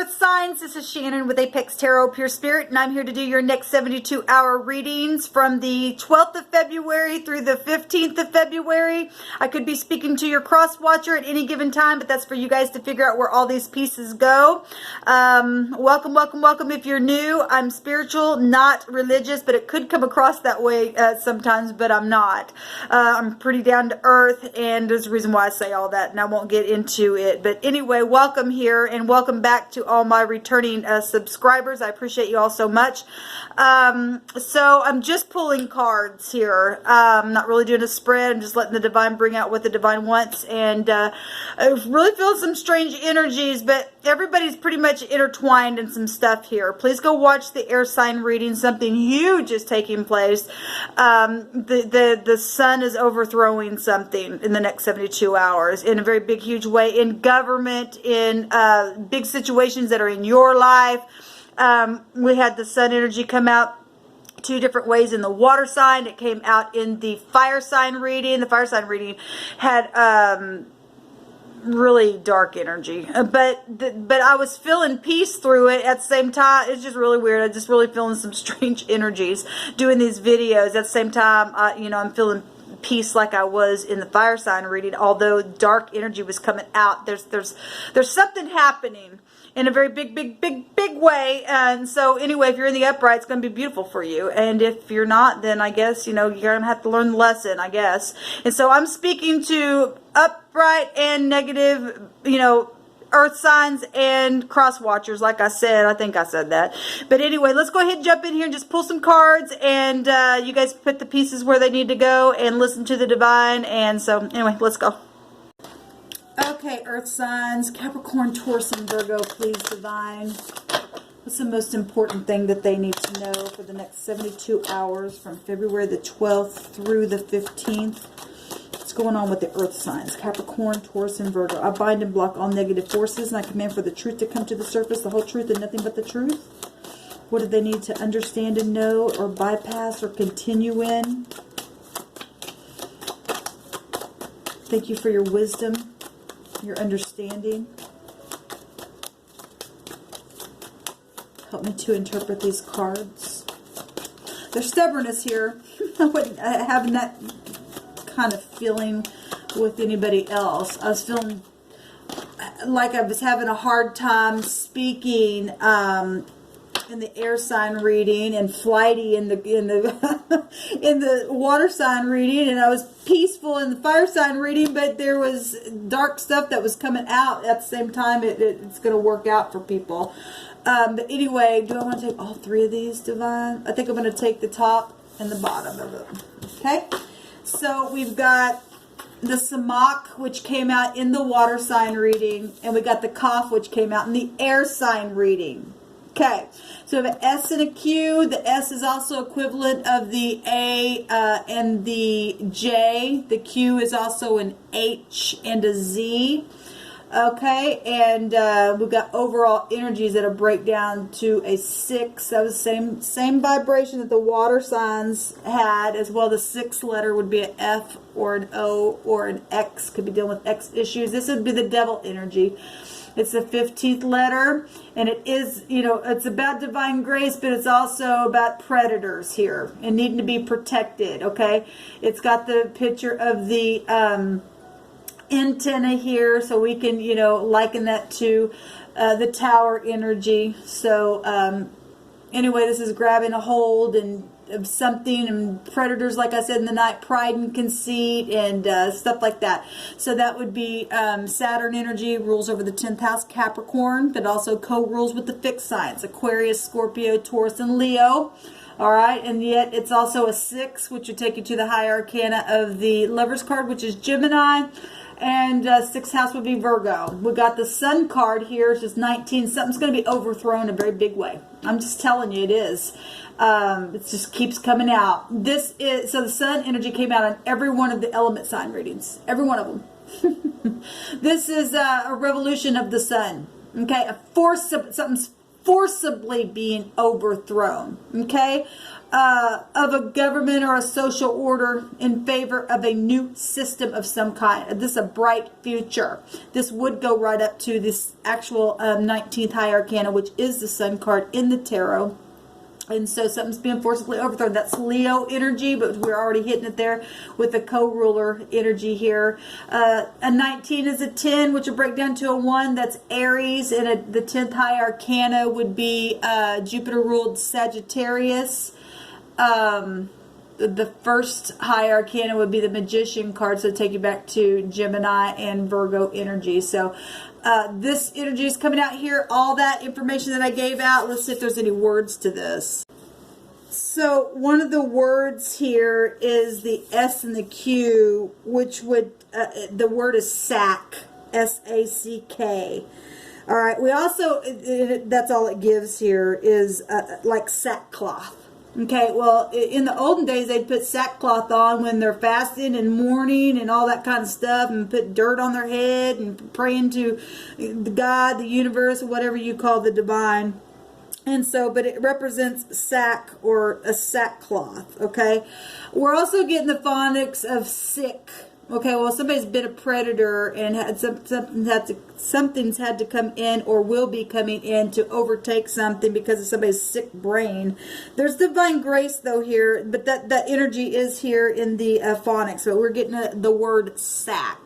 Earth signs, this is Shannon with Apex Tarot Pure Spirit, and I'm here to do your next 72-hour readings from the 12th of February through the 15th of February. I could be speaking to your cross watcher at any given time, but that's for you guys to figure out where all these pieces go. Welcome, welcome, welcome if you're new. I'm spiritual, not religious, but it could come across that way sometimes, but I'm not. I'm pretty down to earth, and there's a reason why I say all that, and I won't get into it. But anyway, welcome here, and welcome back to all my returning subscribers. I appreciate you all so much. So I'm just pulling cards here. I'm not really doing a spread. I'm just letting the divine bring out what the divine wants, and I really feel some strange energies, but everybody's pretty much intertwined in some stuff here. Please go watch the air sign reading. Something huge is taking place. The sun is overthrowing something in the next 72 hours in a very big, huge way, in government, in big situations that are in your life. We had the sun energy come out two different ways in the water sign. It came out in the fire sign reading. The fire sign reading had really dark energy, but I was feeling peace through it at the same time. It's just really weird. I'm just really feeling some strange energies doing these videos. At the same time, I'm feeling peace like I was in the fire sign reading, although dark energy was coming out. There's something happening in a very big way. And so anyway, if you're in the upright, it's going to be beautiful for you. And if you're not, then I guess, you're going to have to learn the lesson, I guess. And so I'm speaking to upright and negative, earth signs and cross watchers, like I said. I think I said that. But anyway, let's go ahead and jump in here and just pull some cards, and you guys put the pieces where they need to go and listen to the divine. And so anyway, let's go. Okay, earth signs, Capricorn, Taurus, and Virgo, please, divine. What's the most important thing that they need to know for the next 72 hours from February the 12th through the 15th? What's going on with the earth signs? Capricorn, Taurus, and Virgo. I bind and block all negative forces, and I command for the truth to come to the surface, the whole truth and nothing but the truth. What do they need to understand and know, or bypass, or continue in? Thank you for your wisdom, your understanding. Help me to interpret these cards. There's stubbornness here. I haven't that kind of feeling with anybody else. I was feeling like I was having a hard time speaking in the air sign reading, and flighty in the in the water sign reading, and I was peaceful in the fire sign reading, but there was dark stuff that was coming out at the same time. It's going to work out for people. But anyway, do I want to take all three of these, divine? I think I'm going to take the top and the bottom of them. Okay, so we've got the Samak, which came out in the water sign reading, and we got the Kaf, which came out in the air sign reading. Okay, so we have an S and a Q. The S is also equivalent of the A and the J. The Q is also an H and a Z. Okay, and we've got overall energies that will break down to a 6. That was the same vibration that the water signs had, as well. The 6th letter would be an F or an O or an X. Could be dealing with X issues. This would be the devil energy. It's the 15th letter, and it is, it's about divine grace, but it's also about predators here and needing to be protected, okay? It's got the picture of the antenna here, so we can, liken that to the tower energy. So, anyway, this is grabbing a hold of something, and predators, like I said in the night, pride and conceit and stuff like that. So that would be Saturn energy, rules over the 10th house, Capricorn, but also co-rules with the fixed signs, Aquarius, Scorpio, Taurus, and Leo. All right, and yet it's also a 6, which would take you to the high arcana of the Lover's card, which is Gemini. And 6th house would be Virgo. We got the Sun card here. It's just 19. Something's going to be overthrown in a very big way. I'm just telling you, it is. It just keeps coming out. So the Sun energy came out on every one of the element sign readings. Every one of them. This is a revolution of the Sun. Okay, a force, something's forcibly being overthrown, okay, of a government or a social order in favor of a new system of some kind. This is a bright future. This would go right up to this actual 19th high arcana, which is the Sun card in the tarot. And so something's being forcibly overthrown. That's Leo energy, but we're already hitting it there with the co-ruler energy here. A 19 is a 10, which will break down to a 1. That's Aries. And the 10th high arcana would be Jupiter-ruled Sagittarius. The first high arcana would be the Magician card, so take you back to Gemini and Virgo energy. So this energy is coming out here. All that information that I gave out, let's see if there's any words to this. So one of the words here is the S and the Q, which would, the word is sack, S-A-C-K. All right, we also, that's all it gives here, is like sackcloth. Okay, well, in the olden days, they'd put sackcloth on when they're fasting and mourning and all that kind of stuff, and put dirt on their head and praying to the God, the universe, or whatever you call the divine. And so, but it represents sack or a sackcloth, okay? We're also getting the phonics of sick. Okay, well, somebody's been a predator and had something's had to come in or will be coming in to overtake something because of somebody's sick brain. There's divine grace, though, here, but that energy is here in the phonics. So we're getting the word sack.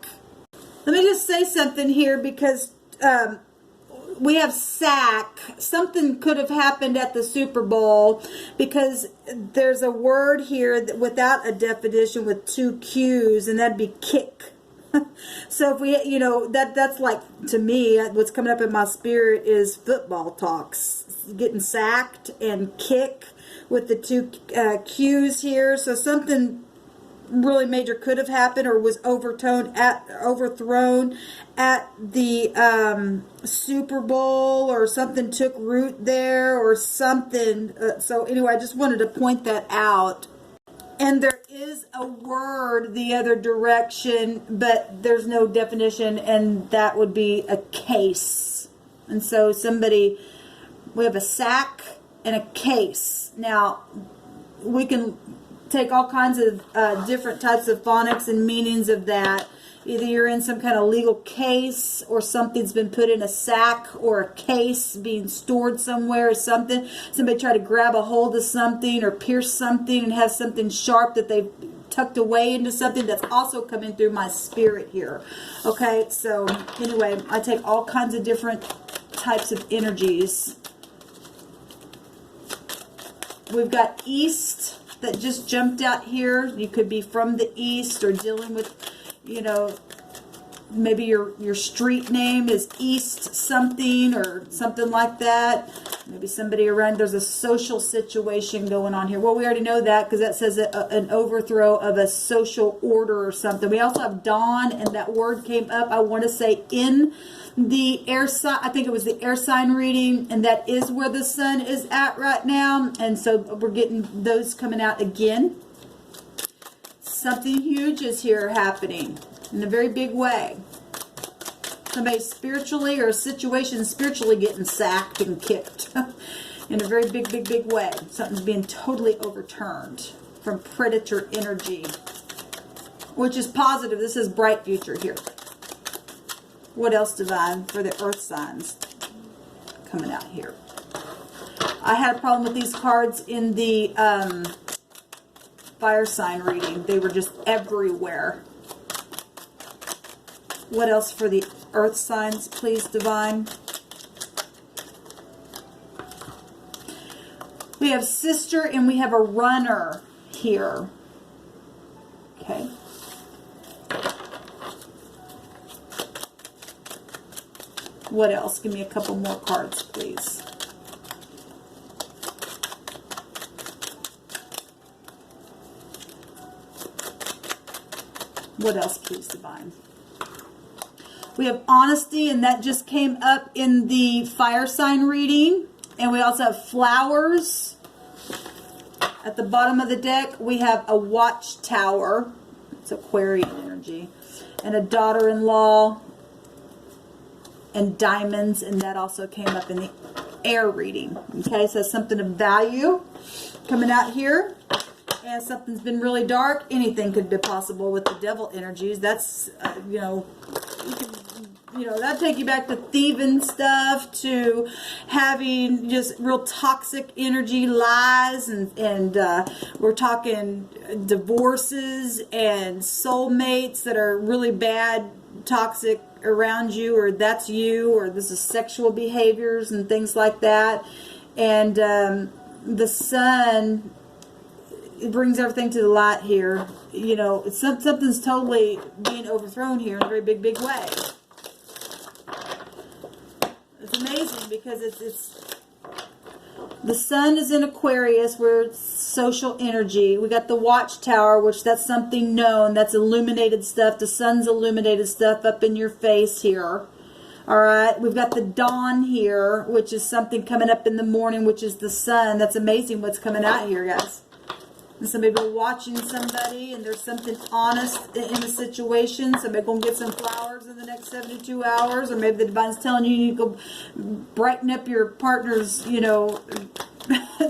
Let me just say something here because we have sack. Something could have happened at the Super Bowl because there's a word here that without a definition with 2 Q's, and that'd be kick. So if we, you know, that's like, to me, what's coming up in my spirit is football talks. Getting sacked and kick with the 2 Q's here. So something really major could have happened or was overthrown at the Super Bowl, or something took root there or something. So anyway, I just wanted to point that out. And there is a word the other direction, but there's no definition, and that would be a case. And so we have a sack and a case. Now, we can take all kinds of different types of phonics and meanings of that. Either you're in some kind of legal case, or something's been put in a sack or a case being stored somewhere or something. Somebody tried to grab a hold of something or pierce something and have something sharp that they've tucked away into something. That's also coming through my spirit here. Okay, so anyway, I take all kinds of different types of energies. We've got East that just jumped out here. You could be from the East or dealing with, you know, maybe your street name is East something or something like that. Maybe somebody around, there's a social situation going on here. Well, we already know that because that says an overthrow of a social order or something. We also have dawn, and that word came up, I want to say, in the air sign. I think it was the air sign reading, and that is where the sun is at right now. And so we're getting those coming out again. Something huge is here happening in a very big way. Somebody spiritually, or a situation spiritually, getting sacked and kicked in a very big, big, big way. Something's being totally overturned from predator energy, which is positive. This is bright future here. What else, divine, for the earth signs coming out here? I had a problem with these cards in the fire sign reading. They were just everywhere. What else for the earth signs, please, divine? We have sister and we have a runner here. Okay. What else? Give me a couple more cards, please. What else, please, divine? We have honesty, and that just came up in the fire sign reading. And we also have flowers. At the bottom of the deck, we have a watchtower. It's Aquarian energy. And a daughter-in-law. And diamonds, and that also came up in the air reading. Okay, so something of value coming out here. And something's been really dark. Anything could be possible with the devil energies. That's, you know, that'd take you back to thieving stuff, to having just real toxic energy, lies, and we're talking divorces and soulmates that are really bad, toxic around you, or that's you, or this is sexual behaviors and things like that. And the sun, it brings everything to the light here. You know, something's totally being overthrown here in a very big way. It's amazing because it's the sun is in Aquarius, where it's social energy. We got the watchtower, which that's something known. That's illuminated stuff. The sun's illuminated stuff up in your face here. All right. We've got the dawn here, which is something coming up in the morning, which is the sun. That's amazing what's coming out here, guys. And somebody be watching somebody, and there's something honest in the situation. Somebody gonna get some flowers in the next 72 hours, or maybe the divine's telling you to go brighten up your partner's, you know,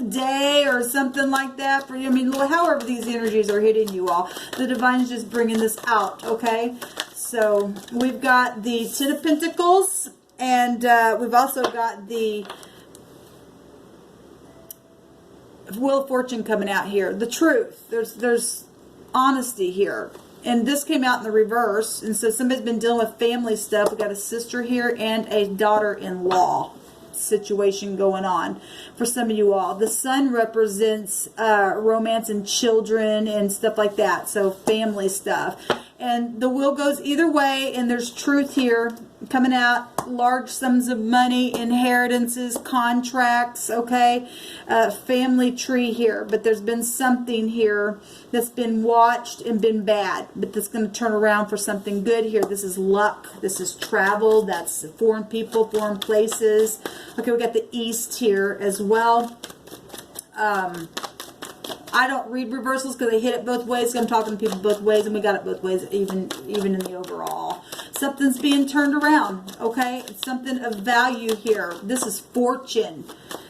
day or something like that. For you, I mean, however these energies are hitting you all, the divine's just bringing this out. Okay, so we've got the Ten of Pentacles, and we've also got the Wheel of Fortune coming out here. The truth. There's honesty here. And this came out in the reverse. And so somebody's been dealing with family stuff. We got a sister here and a daughter-in-law situation going on for some of you all. The sun represents romance and children and stuff like that. So family stuff. And the wheel goes either way, and there's truth here coming out. Large sums of money, inheritances, contracts, okay? Family tree here. But there's been something here that's been watched and been bad, but that's going to turn around for something good here. This is luck. This is travel. That's foreign people, foreign places. Okay, we got the east here as well. I don't read reversals because they hit it both ways. So I'm talking to people both ways, and we got it both ways, even in the overall. Something's being turned around, okay? It's something of value here. This is fortune,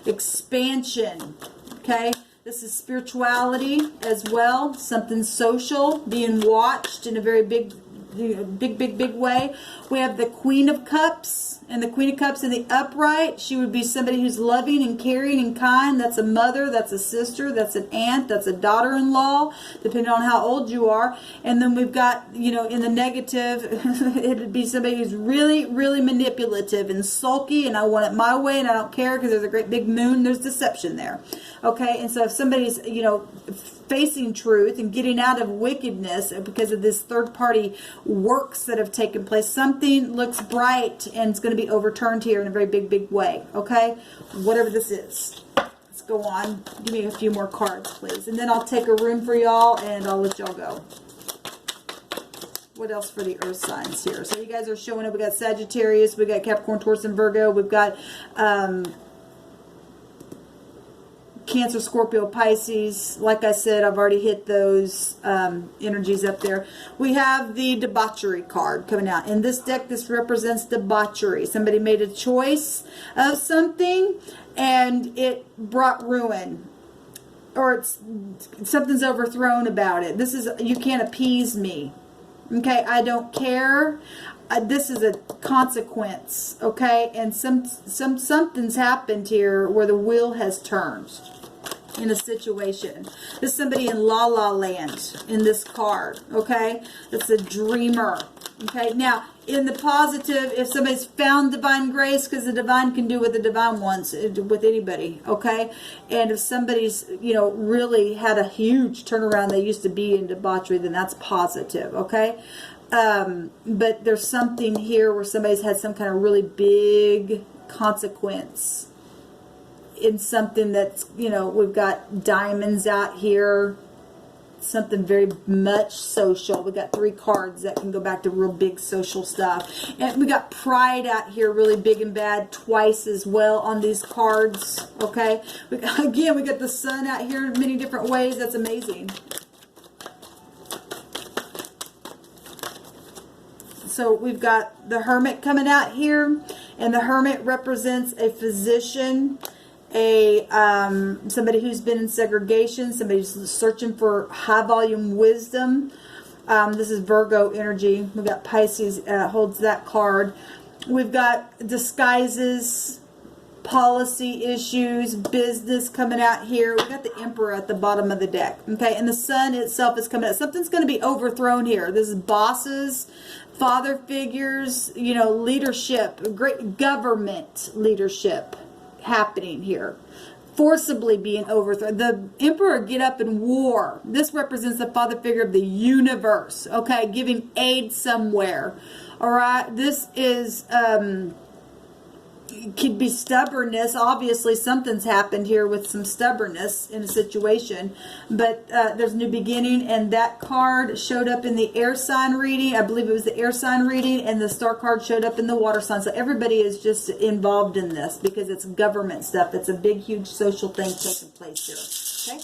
expansion, okay? This is spirituality as well. Something social, being watched in a very big way. We have the Queen of Cups, and the Queen of Cups in the upright. She would be somebody who's loving and caring and kind. That's a mother, that's a sister, that's an aunt, that's a daughter-in-law, depending on how old you are. And then we've got, you know, in the negative, it would be somebody who's really, really manipulative and sulky, and I want it my way, and I don't care because there's a great big moon. There's deception there. Okay, and so if somebody's, you know, facing truth and getting out of wickedness because of this third-party works that have taken place, something looks bright and it's going to be overturned here in a very big way. Okay, whatever this is. Let's go on. Give me a few more cards, please, and then I'll take a room for y'all and I'll let y'all go. What else for the earth signs here? So you guys are showing up. We got Sagittarius, we got Capricorn, Taurus, and Virgo. We've got Cancer, Scorpio, Pisces. Like I said, I've already hit those energies up there. We have the debauchery card coming out. In this deck, this represents debauchery. Somebody made a choice of something and it brought ruin. Or something's overthrown about it. This is, you can't appease me. Okay, I don't care. This is a consequence, okay? And something's happened here where the wheel has turned in a situation. There's somebody in La La Land in this card, okay? It's a dreamer, okay? Now, in the positive, if somebody's found divine grace, because the divine can do what the divine wants with anybody, okay? And if somebody's, you know, really had a huge turnaround, they used to be in debauchery, then that's positive, okay? But there's something here where somebody's had some kind of really big consequence in something that's, you know, we've got diamonds out here, something very much social. We got 3 cards that can go back to real big social stuff. And we got pride out here, really big and bad, twice as well on these cards, okay? Again, we got the sun out here in many different ways. That's amazing. So we've got the Hermit coming out here. And the Hermit represents a physician, somebody who's been in segregation, somebody who's searching for high volume wisdom. This is Virgo energy. We've got Pisces holds that card. We've got disguises, policy issues, business coming out here. We've got the Emperor at the bottom of the deck. Okay, and the Sun itself is coming out. Something's going to be overthrown here. This is bosses, father figures, you know, leadership, great government leadership happening here. Forcibly being overthrown. The Emperor get up in war. This represents the father figure of the universe. Okay, giving aid somewhere. All right, this is could be stubbornness. Obviously, something's happened here with some stubbornness in a situation. But there's a new beginning, and that card showed up in the air sign reading. I believe it was the air sign reading, and the star card showed up in the water sign. So everybody is just involved in this because it's government stuff. It's a big, huge social thing taking place here. Okay?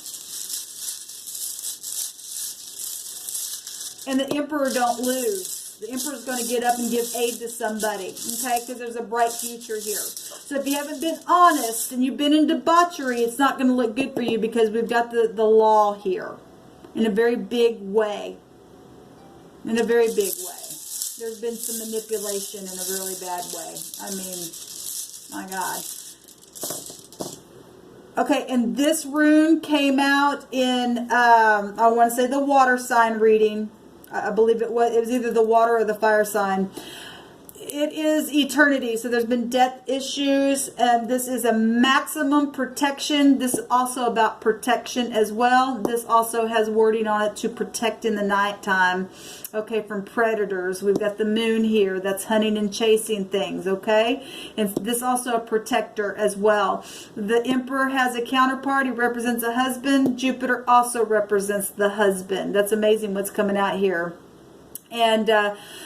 And the Emperor don't lose. The Emperor's going to get up and give aid to somebody, okay, because there's a bright future here. So if you haven't been honest and you've been in debauchery, it's not going to look good for you because we've got the law here in a very big way. In a very big way. There's been some manipulation in a really bad way. I mean, my God. Okay, and this rune came out in, I want to say the water sign reading. I believe it was either the water or the fire sign. It is eternity. So there's been death issues, and this is a maximum protection. This is also about protection as well. This also has wording on it to protect in the nighttime. Okay, from predators. We've got the moon here that's hunting and chasing things, okay? And this also a protector as well. The Emperor has a counterpart. He represents a husband. Jupiter also represents the husband. That's amazing what's coming out here. And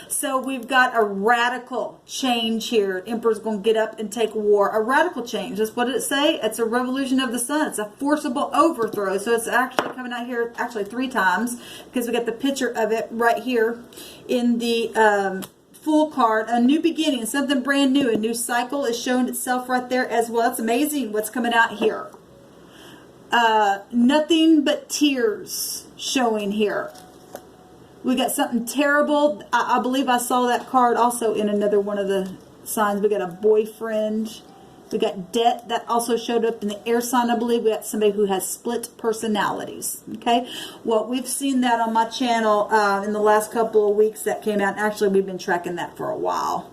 so we've got a radical change here. Emperor's going to get up and take war. A radical change. That's what did it say? It's a revolution of the sun. It's a forcible overthrow. So it's actually coming out here actually 3 times because we got the picture of it right here in the full card. A new beginning, something brand new. A new cycle is showing itself right there as well. It's amazing what's coming out here. Nothing but tears showing here. We got something terrible. I believe I saw that card also in another one of the signs. We got a boyfriend. We got debt. That also showed up in the air sign, I believe. We got somebody who has split personalities. Okay? Well, we've seen that on my channel in the last couple of weeks that came out. Actually, we've been tracking that for a while.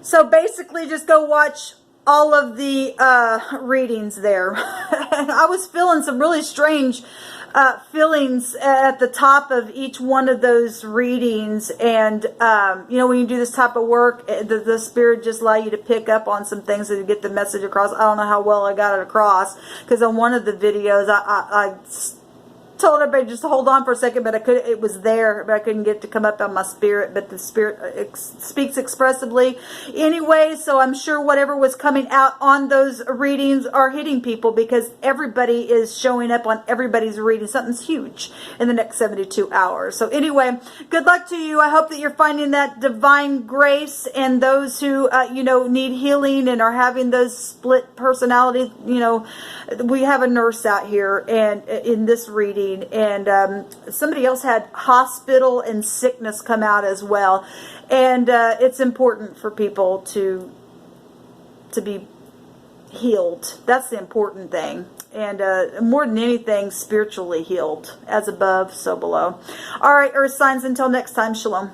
So basically, just go watch all of the readings there. I was feeling some really strange feelings at the top of each one of those readings, and you know, when you do this type of work, the spirit just allow you to pick up on some things to get the message across. I don't know how well I got it across, because on one of the videos I told everybody just to hold on for a second, but it was there, but I couldn't get it to come up on my spirit. But the spirit speaks expressively anyway, so I'm sure whatever was coming out on those readings are hitting people, because everybody is showing up on everybody's reading. Something's huge in the next 72 hours. So anyway, good luck to you. I hope that you're finding that divine grace, and those who you know, need healing and are having those split personalities. You know, we have a nurse out here and in this reading, and somebody else had hospital and sickness come out as well, and it's important for people to be healed. That's the important thing, and more than anything, spiritually healed. As above, so below. All right, earth signs, until next time, shalom.